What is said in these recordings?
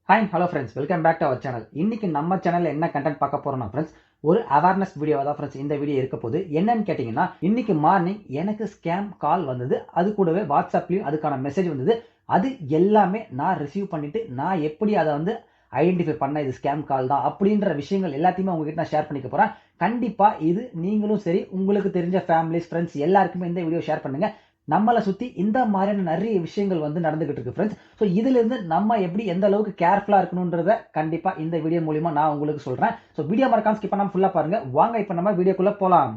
Hi hello friends, welcome back to our channel. இன்னைக்கு நம்ம சேனல்ல என்ன கண்டென்ட் பார்க்க போறோம்னா ஃப்ரெண்ட்ஸ், ஒரு அவேர்னஸ் வீடியோவா தான் ஃப்ரெண்ட்ஸ் இந்த வீடியோ இருக்க போகுது. என்னன்னு கேட்டிங்கன்னா, இன்னைக்கு மார்னிங் எனக்கு ஸ்கேம் கால் வந்தது. அது கூடவே வாட்ஸ்அப்லயும் அதுக்கான மெசேஜ் வந்தது. அது எல்லாமே நான் ரிசீவ் பண்ணிட்டு நான் எப்படி அதை ஐடென்டிஃபை பண்ண இது ஸ்கேம் கால் தான் அப்படின்ற விஷயங்கள் எல்லாத்தையுமே உங்ககிட்ட நான் ஷேர் பண்ணிக்க போறேன். கண்டிப்பா இது நீங்களும் சரி, உங்களுக்கு தெரிஞ்ச ஃபேமிலிஸ், ஃப்ரெண்ட்ஸ் எல்லாருக்குமே இந்த வீடியோ ஷேர் பண்ணுங்க. நம்மளை சுத்தி இந்த மாதிரியான நிறைய விஷயங்கள் நடந்துகிட்டு இருக்கு ஃப்ரெண்ட்ஸ். ஸோ இதுல இருந்து நம்ம எப்படி எந்த அளவுக்கு கேர்ஃபுல்லா இருக்கணும்ன்றத கண்டிப்பா இந்த வீடியோ மூலியமா நான் உங்களுக்கு சொல்றேன். ஸோ வீடியோ மறக்காம ஸ்கிப் பண்ணாம ஃபுல்லா பாருங்க. வாங்க இப்ப நம்ம வீடியோக்குள்ள போலாம்.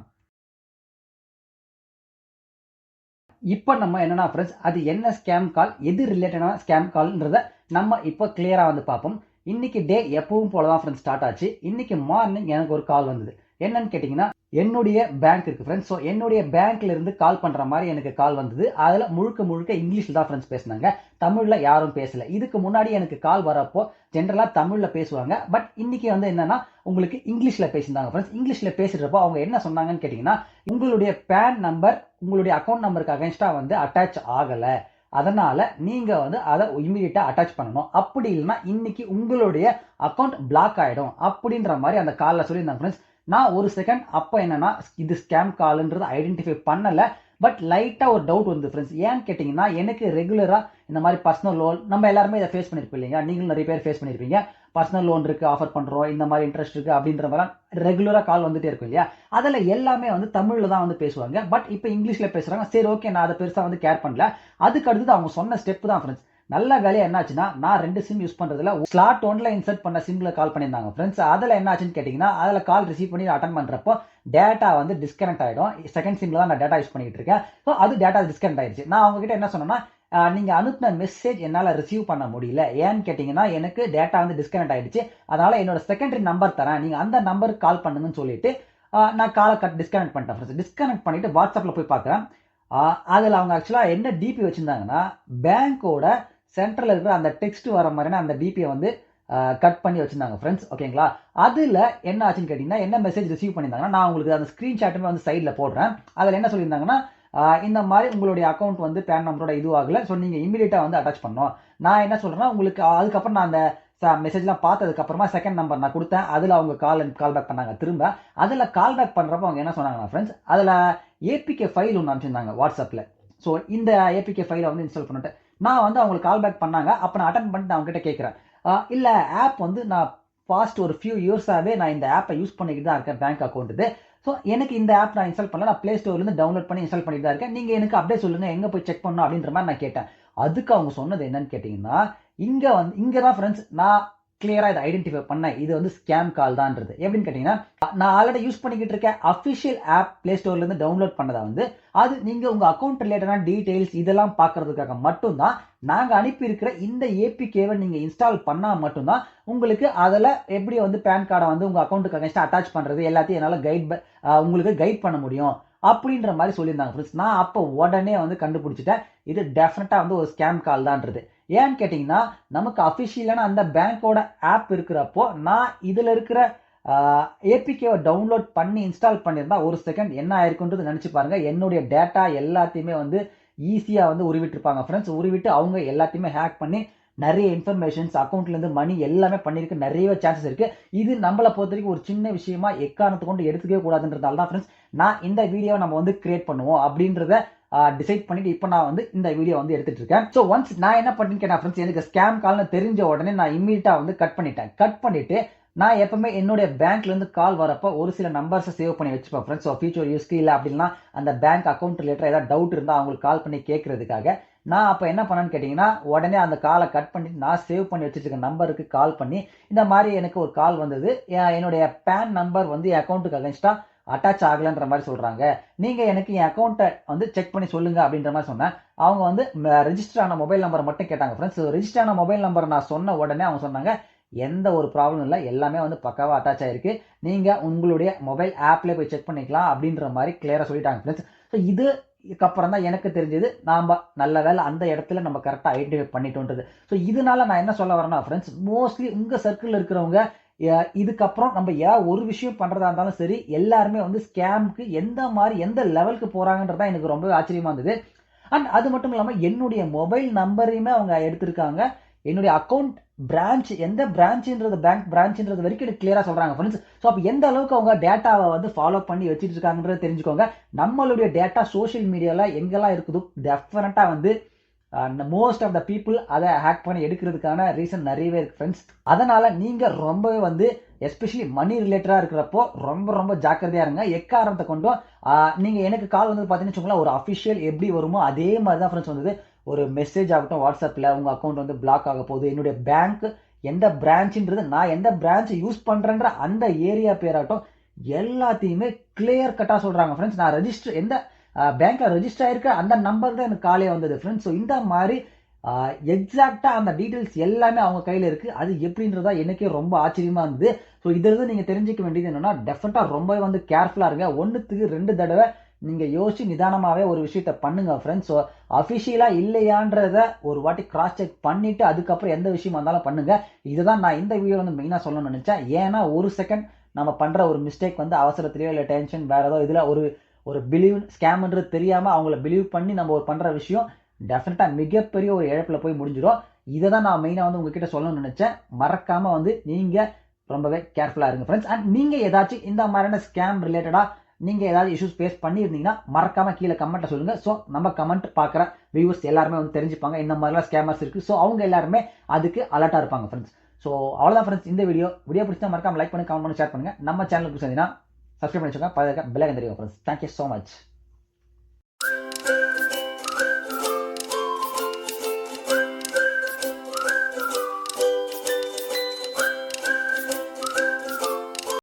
இப்ப நம்ம என்னன்னா ஃப்ரெண்ட்ஸ், அது என்ன ஸ்கேம் கால், எது ரிலேட்டடான ஸ்கேம் கால்ன்றத நம்ம இப்போ கிளியரா பார்ப்போம். இன்னைக்கு டே எப்பவும் போல தான் ஃப்ரெண்ட்ஸ் ஸ்டார்ட் ஆச்சு. இன்னைக்கு மார்னிங் எனக்கு ஒரு கால் வந்தது. என்னன்னு கேட்டீங்கன்னா, என்னுடைய பேங்க் இருக்கு ஃப்ரெண்ட்ஸ். ஸோ என்னுடைய பேங்க்ல இருந்து கால் பண்ற மாதிரி எனக்கு கால் வந்தது. அதுல முழுக்க முழுக்க இங்கிலீஷ்ல தான் ஃப்ரெண்ட்ஸ் பேசினாங்க. தமிழ்ல யாரும் பேசல. இதுக்கு முன்னாடி எனக்கு கால் வரப்போ ஜென்ரலா தமிழ்ல பேசுவாங்க. பட் இன்னைக்கு என்னன்னா உங்களுக்கு இங்கிலீஷ்ல பேசியிருந்தாங்க ஃப்ரெண்ட்ஸ். இங்கிலீஷ்ல பேசுறப்போ அவங்க என்ன சொன்னாங்கன்னு கேட்டீங்கன்னா, உங்களுடைய பேன் நம்பர் உங்களுடைய அக்கௌண்ட் நம்பருக்கு அகைன்ஸ்டா அட்டாச் ஆகல. அதனால நீங்க அதை இமீடியட்டா அட்டாச் பண்ணணும். அப்படி இல்லைன்னா இன்னைக்கு உங்களுடைய அக்கௌண்ட் பிளாக் ஆயிடும் அப்படின்ற மாதிரி அந்த கால்ல சொல்லியிருந்தாங்க ஃப்ரெண்ட்ஸ். நான் ஒரு செகண்ட் அப்ப என்னன்னா இது ஸ்கேம் கால்ன்றது ஐடென்டிஃபை பண்ணல. பட் லைட்டா ஒரு டவுட் வந்து ஃப்ரெண்ட்ஸ். ஏன்னு கேட்டீங்கன்னா, எனக்கு ரெகுலரா இந்த மாதிரி பர்சனல் லோன் நம்ம எல்லாருமே இதை ஃபேஸ் பண்ணிருப்போம் இல்லையா? நீங்களும் நிறைய பேர் ஃபேஸ் பண்ணிருப்பீங்க. பர்சனல் லோன் இருக்கு, ஆஃபர் பண்றோம், இந்த மாதிரி இன்ட்ரெஸ்ட் இருக்கு அப்படின்ற மாதிரி ரெகுலரா கால் வந்துட்டே இருக்கும் இல்லையா? அதுல எல்லாமே தமிழ்ல தான் பேசுவாங்க. பட் இப்ப இங்கிலீஷ்ல பேசுறாங்க. சரி, ஓகே, நான் அதை பெருசா கேர் பண்ணல. அதுக்கு அடுத்தது அவங்க சொன்ன ஸ்டெப் தான் ஃப்ரெண்ட்ஸ். நல்ல வேலையா என்னாச்சுன்னா, நான் 2 சிம் யூஸ் பண்றதுல ஸ்லாட் 1ல இன்சர்ட் பண்ண சிம்ல கால் பண்ணியிருந்தாங்க ஃப்ரெண்ட்ஸ். அதுல என்ன ஆச்சுன்னு கேட்டீங்கன்னா, அதுல கால் ரிசீவ் பண்ணி அட்டன் பண்றப்போ டேட்டா டிஸ்கனெக்ட் ஆயிடும். செகண்ட் சிம்ல தான் நான் டேட்டா யூஸ் பண்ணிட்டு இருக்கேன். ஸோ அது டேட்டா டிஸ்கனெக்ட் ஆயிடுச்சு. நான் அவங்க கிட்ட என்ன சொன்னேன்னா, நீங்க அனுப்பின மெசேஜ் என்னால ரிசீவ் பண்ண முடியல. ஏன்னு கேட்டீங்கன்னா, எனக்கு டேட்டா டிஸ்கனெக்ட் ஆயிடுச்சு. அதனால என்னோட செகண்டரி நம்பர் தரேன், நீங்க அந்த நம்பருக்கு கால் பண்ணுங்கன்னு சொல்லிட்டு நான் காலை டிஸ்கனெக்ட் பண்ணிட்டேன் ஃப்ரெண்ட்ஸ். டிஸ்கனெக்ட் பண்ணிட்டு வாட்ஸ்அப்ல போய் பார்க்குறேன். அதுல அவங்க ஆக்சுவலா என்ன டிபி வச்சிருந்தாங்கன்னா, பேங்கோட சென்டர்ல இருக்கிற அந்த டெக்ஸ்ட் வர மாதிரியான அந்த டிபியை கட் பண்ணி வச்சிருந்தாங்க ஃப்ரெண்ட்ஸ். ஓகேங்களா? அதுல என்ன ஆச்சுன்னு கேட்டீங்கன்னா, என்ன மெசேஜ் ரிசீவ் பண்ணியிருந்தாங்கன்னா, நான் உங்களுக்கு அந்த ஸ்கிரீன்ஷாட்டுமே சைட்ல போடுறேன். அதுல என்ன சொல்லியிருந்தாங்கன்னா, இந்த மாதிரி உங்களுடைய அக்கௌண்ட் பேன் நம்பரோட இது ஆகல. ஸோ நீங்க இமீடியட்டா அட்டாச் பண்ணணும். நான் என்ன சொல்றேன்னா, உங்களுக்கு அதுக்கப்புறம் நான் அந்த மெசேஜ்லாம் பார்த்ததுக்கு அப்புறமா செகண்ட் நம்பர் நான் கொடுத்தேன். அதுல அவங்க கால் பேக் பண்ணாங்க திரும்ப. அதுல கால் பேக் பண்றப்ப அவங்க என்ன சொன்னாங்கன்னா ஃப்ரெண்ட்ஸ், அதுல ஏபிகே ஃபைல் ஒன்று அனுப்பிச்சிருந்தாங்க வாட்ஸ்அப்ல. ஸோ இந்த ஏபிகே ஃபைலை இன்ஸ்டால் பண்ணிட்டு நான் அவங்களுக்கு கால் பேக் பண்ணாங்க. அப்ப நான் அட்டன் பண்ணிட்டு அவங்க கிட்ட கேட்கிறேன், இல்ல ஆப் நான் பாஸ்ட் ஒரு ஃபியூ இயர்ஸாவே நான் இந்த ஆப்பை யூஸ் பண்ணிக்கிட்டு தான் இருக்கேன், பேங்க் அக்கௌண்ட். ஸோ எனக்கு இந்த ஆப் நான் இன்ஸ்டால் பண்ணல, நான் பிளே ஸ்டோர்ல இருந்து டவுன்லோட் பண்ணி இன்ஸ்டால் பண்ணிட்டு தான் இருக்கேன். நீங்க எனக்கு அப்படியே சொல்லுங்க, எங்க போய் செக் பண்ணணும் அப்படின்ற மாதிரி நான் கேட்டேன். அதுக்கு அவங்க சொன்னது என்னன்னு கேட்டீங்கன்னா, இங்க தான் ஃப்ரெண்ட்ஸ் நான் கிளியரா இதை ஐடென்டிஃபை பண்ணேன். இது ஸ்கேம் கால் தான்ன்றது. எப்படின்னு கேட்டீங்கன்னா, நான் ஆல்ரெடி யூஸ் பண்ணிக்கிட்டு இருக்க அபிஷியல் ஆப் பிளே ஸ்டோர்ல இருந்து டவுன்லோட் பண்ணதா அது நீங்க உங்க அக்கௌண்ட் ரிலேட்டடான டீடைல்ஸ் இதெல்லாம் பாக்குறதுக்காக மட்டும்தான் நாங்க அனுப்பி இருக்கிற இந்த ஏபிகேவை நீங்க இன்ஸ்டால் பண்ணா மட்டும்தான் உங்களுக்கு அதுல எப்படி பேன் கார்டை உங்க அக்கௌண்ட்டுக்கு அகைன்ஸ்டா அட்டாச் பண்றது எல்லாத்தையும் என்னால உங்களுக்கு கைட் பண்ண முடியும் அப்படின்ற மாதிரி சொல்லியிருந்தாங்க ஃப்ரெண்ட்ஸ். நான் அப்போ உடனே கண்டுபிடிச்சிட்டேன், இது டெஃபினட்டா ஒரு ஸ்கேம் கால் தான்ன்றது. ஏன்னு கேட்டீங்கன்னா, நமக்கு அபிஷியலான அந்த பேங்கோட ஆப் இருக்கிறப்போ நான் இதுல இருக்கிற ஏபிகேவை டவுன்லோட் பண்ணி இன்ஸ்டால் பண்ணியிருந்தா ஒரு செகண்ட் என்ன ஆயிருக்குன்றது நினைச்சு பாருங்க. என்னுடைய டேட்டா எல்லாத்தையுமே ஈஸியா உருவிட்டு இருப்பாங்க ஃப்ரெண்ட்ஸ். உருவிட்டு அவங்க எல்லாத்தையுமே ஹேக் பண்ணி நிறைய இன்ஃபர்மேஷன்ஸ் அக்கௌண்ட்ல இருந்து மணி எல்லாமே பண்ணிருக்கு. நிறைய சான்சஸ் இருக்கு. இது நம்மளை பொறுத்த வரைக்கும் ஒரு சின்ன விஷயமா எக்காரணத்தை கொண்டு எடுத்துக்கவே கூடாதுன்றதால தான் ஃப்ரெண்ட்ஸ் நான் இந்த வீடியோ நம்ம கிரியேட் பண்ணுவோம் அப்படின்றத டிசைட் பண்ணிட்டு இப்போ நான் இந்த வீடியோ எடுத்துட்டு இருக்கேன். ஸோ ஒன்ஸ் நான் என்ன பண்ணேன்னு கேட்டா ஃப்ரெண்ட்ஸ், எனக்கு ஸ்கேம் கால்னு தெரிஞ்ச உடனே நான் இம்மீடியட்டா கட் பண்ணிட்டேன். கட் பண்ணிட்டு நான் எப்பவுமே என்னுடைய பேங்க்ல இருந்து கால் வரப்போ ஒரு சில நம்பர்ஸை சேவ் பண்ணி வச்சுப்பேன் ஃப்ரெண்ட்ஸ். ஸோ ஃபியூச்சர் யூஸ்க்கு இல்லை அப்படின்னா அந்த பேங்க் அக்கௌண்ட் ரிலேட்டட் ஏதாவது டவுட் இருந்தால் அவங்களுக்கு கால் பண்ணி கேட்கறதுக்காக நான் அப்போ என்ன பண்ணேன்னு கேட்டிங்கன்னா, உடனே அந்த காலை கட் பண்ணி நான் சேவ் பண்ணி வச்சுருக்க நம்பருக்கு கால் பண்ணி இந்த மாதிரி எனக்கு ஒரு கால் வந்தது, என்னுடைய பேன் நம்பர் என் அக்கௌண்ட்டுக்கு அகைன்ஸ்டா அட்டாச் ஆகலன்ற மாதிரி சொல்றாங்க, நீங்க எனக்கு என் அக்கௌண்ட்டை செக் பண்ணி சொல்லுங்க அப்படின்ற மாதிரி சொன்னேன். அவங்க ரெஜிஸ்டர் ஆன மொபைல் நம்பர் மட்டும் கேட்டாங்க ஃப்ரெண்ட்ஸ். ரெஜிஸ்டர் ஆன மொபைல் நம்பர் நான் சொன்ன உடனே அவங்க சொன்னாங்க, எந்த ஒரு ப்ராப்ளம் இல்லை, எல்லாமே பக்காவா அட்டாச் ஆயிருக்கு, நீங்க உங்களுடைய மொபைல் ஆப்ல போய் செக் பண்ணிக்கலாம் அப்படின்ற மாதிரி கிளியரா சொல்லிட்டாங்க ஃப்ரெண்ட்ஸ். ஸோ இதுக்கப்புறம் தான் எனக்கு தெரிஞ்சது, நாம நல்ல வேலை அந்த இடத்துல நம்ம கரெக்டாக ஐடென்டிஃபை பண்ணிட்டோன்றது. ஸோ இதனால நான் என்ன சொல்ல வரேன்னா ஃப்ரெண்ட்ஸ், மோஸ்ட்லி உங்க சர்க்கிள் இருக்கிறவங்க இதுக்கப்புறம் நம்ம ஏதாவது ஒரு விஷயம் பண்றதா இருந்தாலும் சரி, எல்லாருமே ஸ்கேமுக்கு எந்த லெவலுக்கு போறாங்கன்றதா எனக்கு ரொம்ப ஆச்சரியமா இருந்தது. அண்ட் அது மட்டும் இல்லாம என்னுடைய மொபைல் நம்பரையுமே அவங்க எடுத்திருக்காங்க, என்னுடைய அக்கௌண்ட் பிரான்ச் எந்த பிரான்ச்ன்றது பேங்க் பிரான்ச்ன்றது வரைக்கும் கிளியரா சொல்றாங்க ஃப்ரெண்ட்ஸ். ஸோ அப்போ எந்த அளவுக்கு அவங்க டேட்டாவை வந்து ஃபாலோ பண்ணி வச்சுட்டு இருக்காங்கன்றத தெரிஞ்சுக்கோங்க. நம்மளுடைய டேட்டா சோஷியல் மீடியால எங்கெல்லாம் இருக்குதோ டெஃபினட்டா வந்து மோஸ்ட் ஆஃப் த பீப்புள் அதை ஹேக் பண்ணி எடுக்கிறதுக்கான ரீசன் நிறையவே இருக்கு ஃப்ரெண்ட்ஸ். அதனால நீங்க ரொம்பவே வந்து எஸ்பெஷலி மணி ரிலேட்டடா இருக்கிறப்போ ரொம்ப ரொம்ப ஜாக்கிரதையா இருங்க. எக்காரணத்தை கொண்டும் நீங்க எனக்கு கால் வந்து பாத்தீங்கன்னு வச்சுக்கோங்களேன், ஒரு அஃபிஷியல் எப்படி வருமோ அதே மாதிரி தான் ஃப்ரெண்ட்ஸ் வந்தது. ஒரு மெசேஜ் ஆகட்டும், வாட்ஸ்அப்ல உங்க அக்கௌண்ட் வந்து பிளாக் ஆக போகுது, என்னுடைய பேங்க் எந்த பிரான்ச்ன்றது நான் எந்த பிரான்ச் யூஸ் பண்றேன்ற அந்த ஏரியா பேராகட்டும் எல்லாத்தையுமே கிளியர் கட்டா சொல்றாங்க ஃப்ரெண்ட்ஸ். நான் ரெஜிஸ்டர் எந்த பேங்க்ல ரெஜிஸ்டர் ஆயிருக்க அந்த நம்பர் தான் எனக்கு காலே வந்தது ஃப்ரெண்ட்ஸ். ஸோ இந்த மாதிரி எக்ஸாக்டா அந்த டீடைல்ஸ் எல்லாமே அவங்க கையில இருக்கு. அது எப்படின்றதா எனக்கே ரொம்ப ஆச்சரியமா இருந்தது. ஸோ இதிலிருந்து நீங்க தெரிஞ்சுக்க வேண்டியது என்னன்னா, டெஃபினட்டா ரொம்பவே வந்து கேர்ஃபுல்லா இருங்க. 1க்கு 2 தடவை நீங்க யோசிச்சு நிதானமாவே ஒரு விஷயத்த பண்ணுங்க ஃப்ரெண்ட்ஸ். ஸோ அஃபிஷியலா இல்லையான்றத ஒரு வாட்டி கிராஸ் செக் பண்ணிட்டு அதுக்கப்புறம் எந்த விஷயமா இருந்தாலும் பண்ணுங்க. இதுதான் நான் இந்த வீடியோ வந்து மெயினா சொல்லணும்னு நினைச்சேன். ஏன்னா ஒரு செகண்ட் நம்ம பண்ற ஒரு மிஸ்டேக் வந்து அவசரத்திலேயோ இல்லை டென்ஷன் வேற ஏதோ இதுல ஒரு பிலீவ் ஸ்கேம்ன்றது தெரியாம அவங்கள பிலீவ் பண்ணி நம்ம ஒரு பண்ற விஷயம் டெஃபினட்டா மிகப்பெரிய ஒரு இழப்புல போய் முடிஞ்சிடும். இதை தான் நான் மெயினா வந்து உங்ககிட்ட சொல்லணும்னு நினைச்சேன். மறக்காம வந்து நீங்க ரொம்பவே கேர்ஃபுல்லா இருங்க ஃப்ரெண்ட்ஸ். அண்ட் நீங்க ஏதாச்சும் இந்த மாதிரியான ஸ்கேம் ரிலேட்டடா நீங்க ஏதாவது இஷ்யூஸ் ஃபேஸ் பண்ணியிருந்தீங்கன்னா மறக்காம கீழே கமெண்ட்ல சொல்லுங்க. ஸோ நம்ம கமெண்ட் பார்க்குற வியூவர்ஸ் எல்லாருமே வந்து தெரிஞ்சுப்பாங்க இந்த மாதிரிலாம் ஸ்கேமர்ஸ் இருக்கு. ஸோ அவங்க எல்லாருமே அதுக்கு அலர்ட்டா இருப்பாங்க ஃப்ரெண்ட்ஸ். ஸோ அவ்வளோதான் ஃப்ரெண்ட்ஸ் இந்த வீடியோ பிடிச்சா மறக்காம லைக் பண்ணி கமெண்ட் பண்ணி ஷேர் பண்ணுங்க. நம்ம சேனலுக்கு சேர்ந்தீங்கன்னா சப்ஸ்கிரைப் பண்ணி வச்சுக்கோங்க. பெல் ஐக்கன் தெரியும் ஃப்ரெண்ட்ஸ். Thank you so much.